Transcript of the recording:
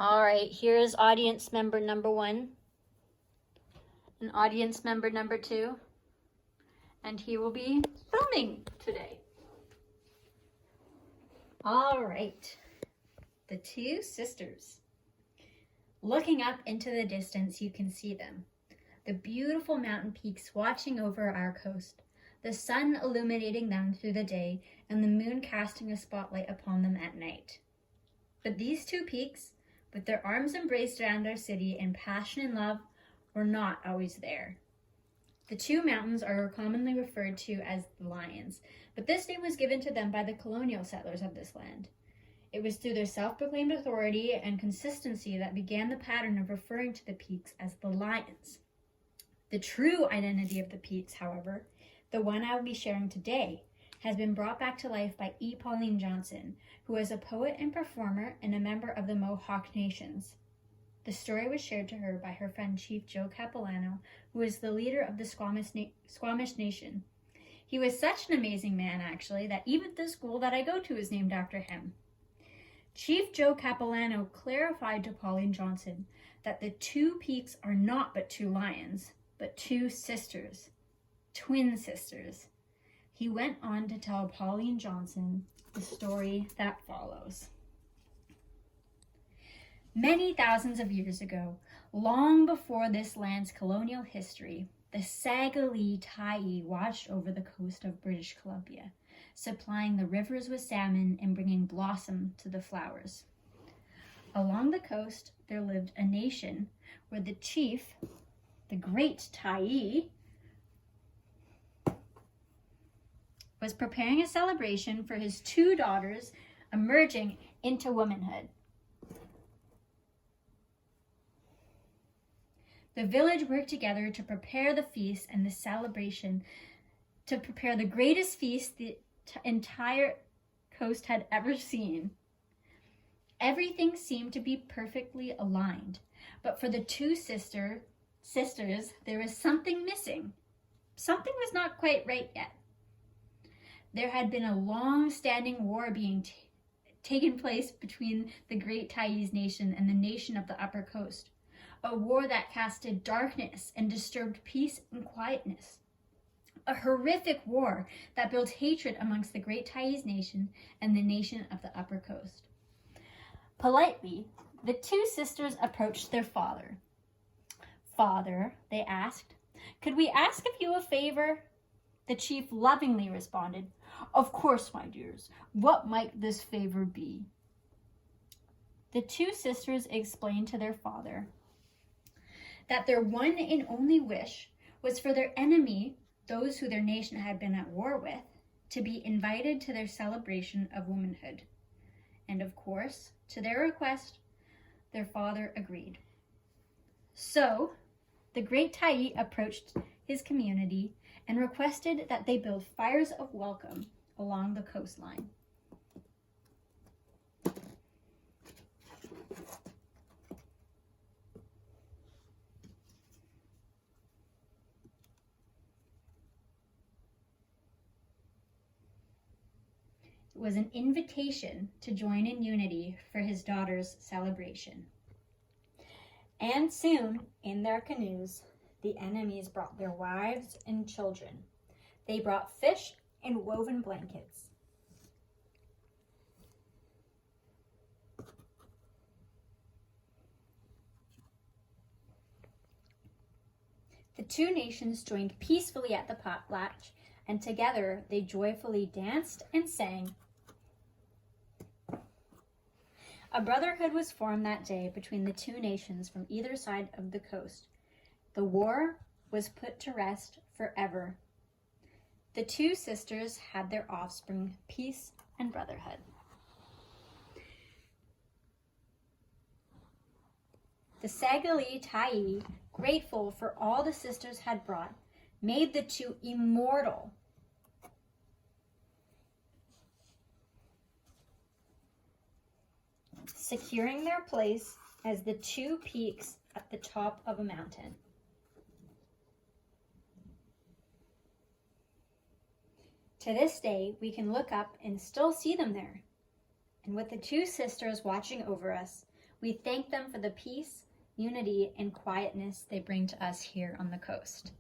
All right, here's audience member number 1 and audience member number 2, and he will be filming today. All right, the 2 sisters. Looking up into the distance, you can see them. The beautiful mountain peaks watching over our coast, the sun illuminating them through the day, and the moon casting a spotlight upon them at night. But these 2 peaks, with their arms embraced around our city in passion and love, were not always there. The 2 mountains are commonly referred to as the Lions, but this name was given to them by the colonial settlers of this land. It was through their self-proclaimed authority and consistency that began the pattern of referring to the peaks as the Lions. The true identity of the peaks, however, the one I will be sharing today, has been brought back to life by E. Pauline Johnson, who is a poet and performer and a member of the Mohawk Nations. The story was shared to her by her friend Chief Joe Capilano, who is the leader of the Squamish Nation. He was such an amazing man, actually, that even the school that I go to is named after him. Chief Joe Capilano clarified to Pauline Johnson that the 2 peaks are not but 2 lions, but 2 sisters, twin sisters. He went on to tell Pauline Johnson the story that follows. Many thousands of years ago, long before this land's colonial history, the Sagalee Tyee watched over the coast of British Columbia, supplying the rivers with salmon and bringing blossom to the flowers. Along the coast, there lived a nation where the chief, the Great Tyee, was preparing a celebration for his 2 daughters emerging into womanhood. The village worked together to prepare the feast and the celebration, to prepare the greatest feast the entire coast had ever seen. Everything seemed to be perfectly aligned, but for the 2 sisters, there was something missing. Something was not quite right yet. There had been a long-standing war being taken place between the Great Tyee's Nation and the nation of the Upper Coast, a war that casted darkness and disturbed peace and quietness. A horrific war that built hatred amongst the Great Tyee's Nation and the nation of the Upper Coast. Politely, the 2 sisters approached their father. "Father," they asked, "could we ask of you a favor?" The chief lovingly responded, "Of course, my dears. What might this favor be?" The 2 sisters explained to their father that their one and only wish was for their enemy, those who their nation had been at war with, to be invited to their celebration of womanhood. And of course, to their request, their father agreed. So, the Great Tyee approached his community and requested that they build fires of welcome along the coastline. It was an invitation to join in unity for his daughter's celebration. And soon, in their canoes, the enemies brought their wives and children. They brought fish and woven blankets. The 2 nations joined peacefully at the potlatch, and together they joyfully danced and sang. A brotherhood was formed that day between the 2 nations from either side of the coast. The war was put to rest forever. The 2 sisters had their offspring, peace and brotherhood. The Sagalee Tyee, grateful for all the sisters had brought, made the 2 immortal. Securing their place as the 2 peaks at the top of a mountain. To this day, we can look up and still see them there. And with the 2 sisters watching over us, We thank them for the peace, unity, and quietness they bring to us here on the coast.